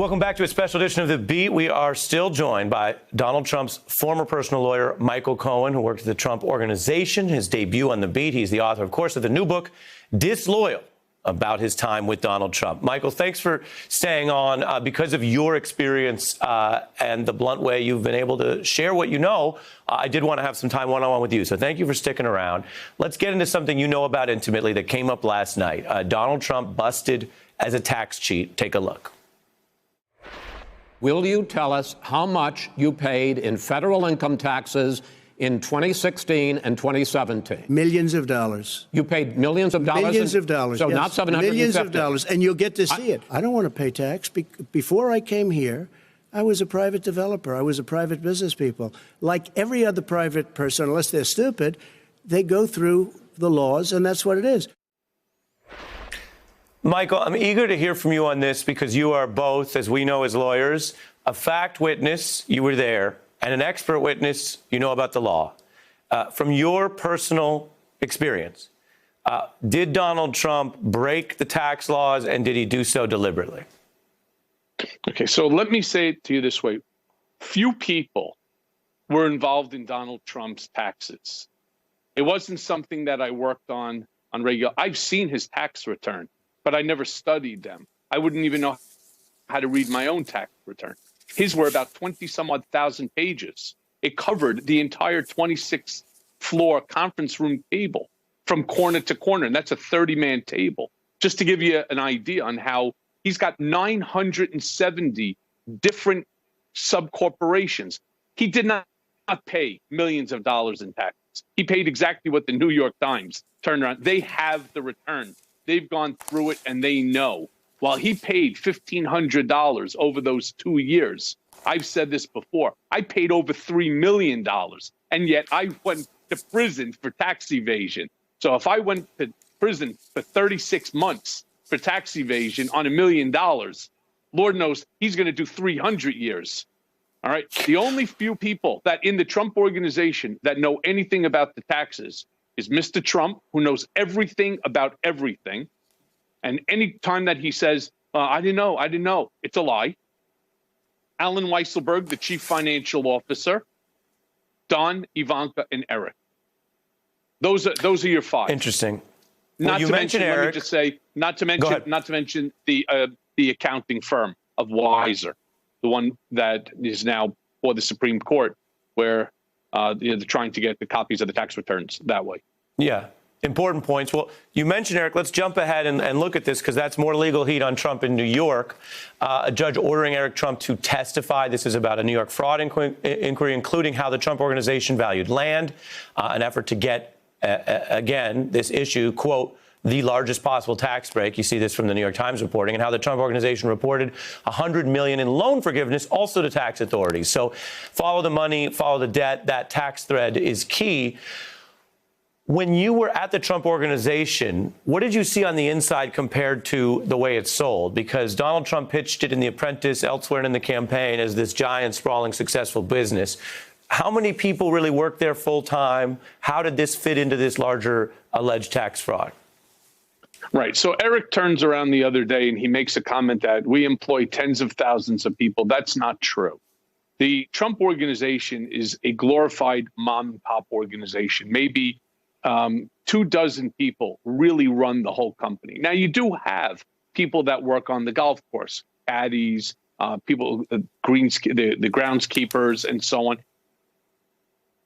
Welcome back to a special edition of The Beat. We are still joined by Donald Trump's former personal lawyer, Michael Cohen, who worked at the Trump Organization. His debut on The Beat. He's the author, of course, of the new book, Disloyal, about his time with Donald Trump. Michael, thanks for staying on. Because of your experience and the blunt way you've been able to share what you know, I did want to have some time one-on-one with you. So thank you for sticking around. Let's get into something you know about intimately that came up last night. Donald Trump busted as a tax cheat. Take a look. Will you tell us how much you paid in federal income taxes in 2016 and 2017? Millions of dollars. You paid millions of dollars? Millions of dollars. So yes. not 750. Millions of dollars. And you'll get to see it. I don't want to pay tax. Before I came here, I was a private developer. I was a private business people. Like every other private person, unless they're stupid, they go through the laws, and that's what it is. Michael, I'm eager to hear from you on this because you are both, as we know as lawyers, a fact witness, you were there, and an expert witness, you know about the law. From your personal experience, did Donald Trump break the tax laws, and did he do so deliberately? Okay, so let me say it to you this way. Few people were involved in Donald Trump's taxes. It wasn't something that I worked on regular. I've seen his tax return, but I never studied them. I wouldn't even know how to read my own tax return. His were about 20-some-odd thousand pages. It covered the entire 26-floor conference room table from corner to corner, and that's a 30-man table. Just to give you an idea on how he's got 970 different subcorporations. He did not pay millions of dollars in taxes. He paid exactly what the New York Times turned around. They have the return. They've gone through it, and they know. While he paid $1,500 over those 2 years, I've said this before, I paid over $3 million, and yet I went to prison for tax evasion. So if I went to prison for 36 months for tax evasion on $1 million, Lord knows he's going to do 300 years. All right. The only few people that in the Trump Organization that know anything about the taxes is Mr. Trump, who knows everything about everything. And any time that he says, I didn't know, it's a lie. Alan Weisselberg, the chief financial officer, Don, Ivanka, and Eric. Those are your five. Interesting. Not to mention, Eric, let me just say, not to mention the accounting firm of Weiser, the one that is now for the Supreme Court, where they're trying to get the copies of the tax returns that way. Yeah. Important points. Well, you mentioned, Eric, let's jump ahead and look at this because that's more legal heat on Trump in New York. A judge ordering Eric Trump to testify. This is about a New York fraud inquiry, including how the Trump Organization valued land, an effort to get, again, this issue, quote, the largest possible tax break. You see this from the New York Times reporting, and how the Trump Organization reported $100 million in loan forgiveness also to tax authorities. So follow the money, follow the debt. That tax thread is key. When you were at the Trump Organization, what did you see on the inside compared to the way it's sold? Because Donald Trump pitched it in The Apprentice, elsewhere in the campaign, as this giant, sprawling, successful business. How many people really work there full time? How did this fit into this larger alleged tax fraud? Right. So Eric turns around the other day and he makes a comment that we employ tens of thousands of people. That's not true. The Trump Organization is a glorified mom and pop organization. Maybe 24 people really run the whole company. Now, you do have people that work on the golf course, caddies, people, the groundskeepers, and so on.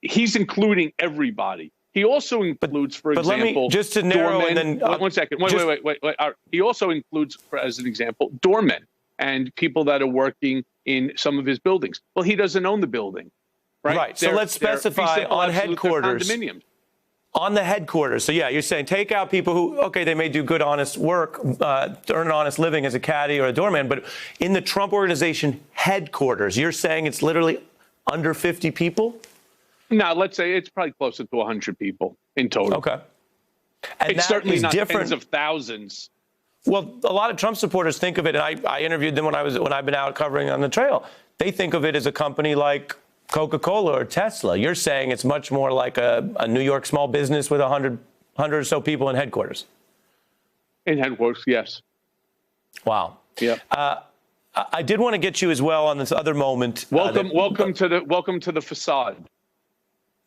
He's including everybody. He also includes, for example, let me, just to narrow, doormen. and then, one second. Wait. He also includes, as an example, doormen and people that are working in some of his buildings. Well, he doesn't own the building, right? Right. So let's specify on headquarters. Condominiums. On the headquarters. So, yeah, you're saying take out people who, OK, they may do good, honest work, earn an honest living as a caddy or a doorman. But in the Trump Organization headquarters, you're saying it's literally under 50 people? No, let's say it's probably closer to 100 people in total. OK. And it's certainly not tens of thousands. Well, a lot of Trump supporters think of it, and I interviewed them when I've been out covering on the trail. They think of it as a company like Coca-Cola or Tesla. You're saying it's much more like a New York small business with 100 or so people in headquarters. In headquarters, yes. Wow. Yeah. I did want to get you as well on this other moment. Welcome to the facade.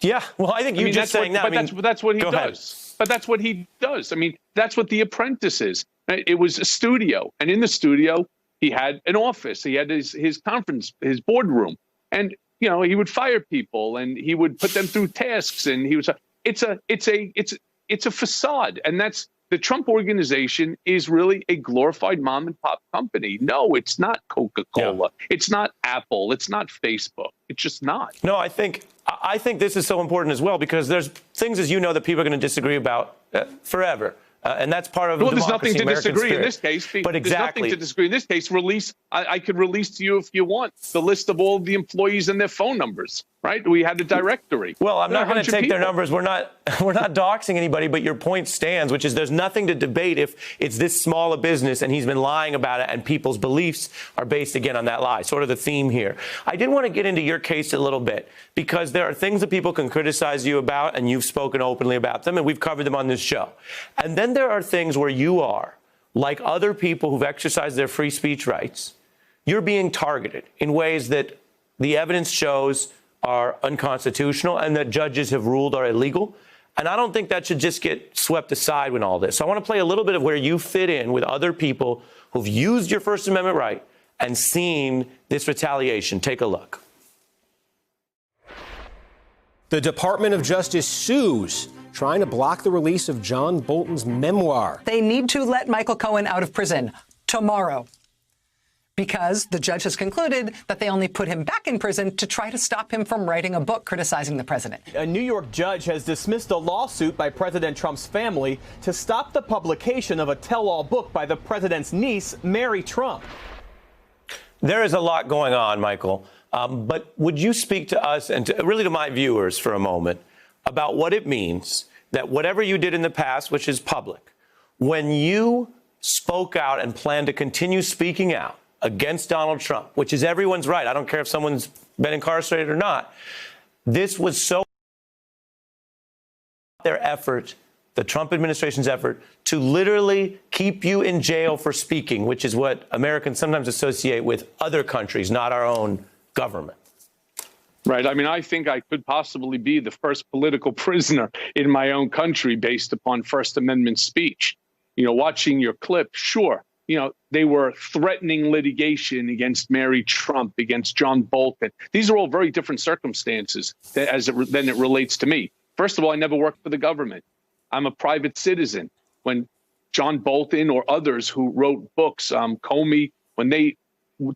Yeah, well, I think just saying that. But that's what he does. Ahead. But that's what he does. I mean, that's what The Apprentice is. It was a studio, and in the studio, he had an office. He had his conference, his boardroom, and he would fire people, and he would put them through tasks, and he was. It's a facade, and that's. The Trump Organization is really a glorified mom and pop company. No, it's not Coca-Cola. Yeah. It's not Apple. It's not Facebook. It's just not. No, I think this is so important as well, because there's things, as you know, that people are going to disagree about forever. And that's part of there's nothing to American disagree spirit. In this case. But exactly. There's nothing to disagree in this case. I could release to you if you want the list of all the employees and their phone numbers. Right? We had a directory. Well, I'm not going to take their numbers. We're not doxing anybody, but your point stands, which is there's nothing to debate if it's this small a business and he's been lying about it and people's beliefs are based, again, on that lie, sort of the theme here. I did want to get into your case a little bit, because there are things that people can criticize you about, and you've spoken openly about them, and we've covered them on this show. And then there are things where you are, like other people who've exercised their free speech rights, you're being targeted in ways that the evidence shows are unconstitutional and that judges have ruled are illegal. And I don't think that should just get swept aside in all this. So I want to play a little bit of where you fit in with other people who've used your First Amendment right and seen this retaliation. Take a look. The Department of Justice sues, trying to block the release of John Bolton's memoir. They need to let Michael Cohen out of prison tomorrow, because the judge has concluded that they only put him back in prison to try to stop him from writing a book criticizing the president. A New York judge has dismissed a lawsuit by President Trump's family to stop the publication of a tell-all book by the president's niece, Mary Trump. There is a lot going on, Michael. But would you speak to us and really to my viewers for a moment about what it means that whatever you did in the past, which is public, when you spoke out and plan to continue speaking out against Donald Trump, which is everyone's right. I don't care if someone's been incarcerated or not. This was so their effort, the Trump administration's effort, to literally keep you in jail for speaking, which is what Americans sometimes associate with other countries, not our own government. Right. I mean, I think I could possibly be the first political prisoner in my own country based upon First Amendment speech. Watching your clip, sure. They were threatening litigation against Mary Trump, against John Bolton. These are all very different circumstances than it relates to me. First of all, I never worked for the government. I'm a private citizen. When John Bolton or others who wrote books, Comey, when they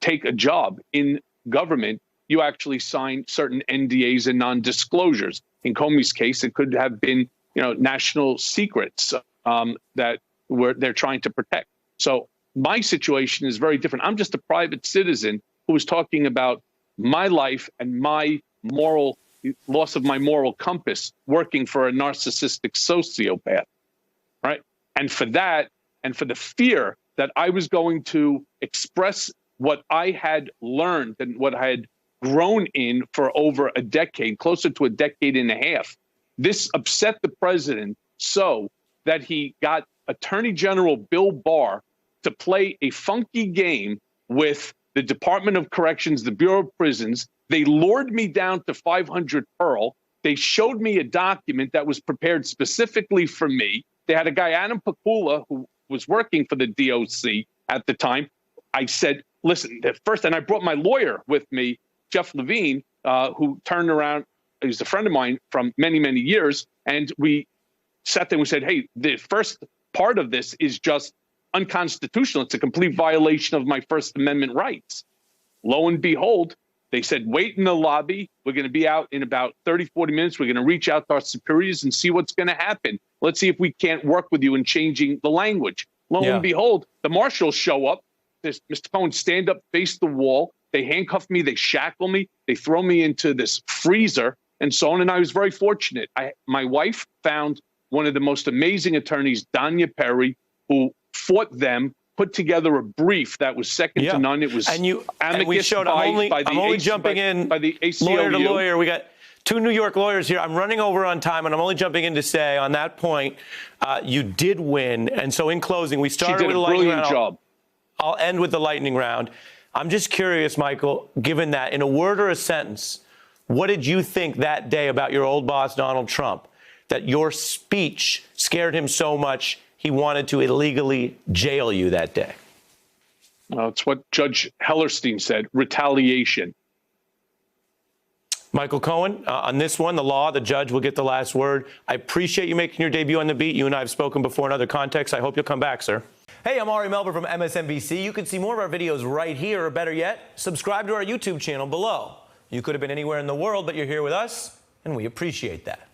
take a job in government, you actually sign certain NDAs and non-disclosures. In Comey's case, it could have been, national secrets that they're trying to protect. So my situation is very different. I'm just a private citizen who was talking about my life and my loss of my moral compass working for a narcissistic sociopath, right? And for that, and for the fear that I was going to express what I had learned and what I had grown in for over a decade, closer to a decade and a half, this upset the president so that he got Attorney General Bill Barr to play a funky game with the Department of Corrections, the Bureau of Prisons. They lured me down to 500 Pearl. They showed me a document that was prepared specifically for me. They had a guy, Adam Pakula, who was working for the DOC at the time. I said, listen, first, and I brought my lawyer with me, Jeff Levine, who turned around. He's a friend of mine from many, many years. And we sat there and we said, hey, the first part of this is just unconstitutional. It's a complete violation of my First Amendment rights. Lo and behold, they said, wait in the lobby. We're going to be out in about 30, 40 minutes. We're going to reach out to our superiors and see what's going to happen. Let's see if we can't work with you in changing the language. Lo and behold, the marshals show up. Mr. Cohen, stand up, face the wall. They handcuff me. They shackle me. They throw me into this freezer and so on. And I was very fortunate. My wife found one of the most amazing attorneys, Danya Perry, who fought them, put together a brief that was second to none. It was and we showed. I'm only jumping in by the ACLU. Lawyer to lawyer. We got two New York lawyers here. I'm running over on time, and I'm only jumping in to say on that point, you did win. And so in closing, we started with a lightning round. Job. I'll end with the lightning round. I'm just curious, Michael, given that, in a word or a sentence, what did you think that day about your old boss, Donald Trump, that your speech scared him so much he wanted to illegally jail you that day? It's what Judge Hellerstein said, retaliation. Michael Cohen, on this one, the law, the judge will get the last word. I appreciate you making your debut on The Beat. You and I have spoken before in other contexts. I hope you'll come back, sir. Hey, I'm Ari Melber from MSNBC. You can see more of our videos right here, or better yet, subscribe to our YouTube channel below. You could have been anywhere in the world, but you're here with us, and we appreciate that.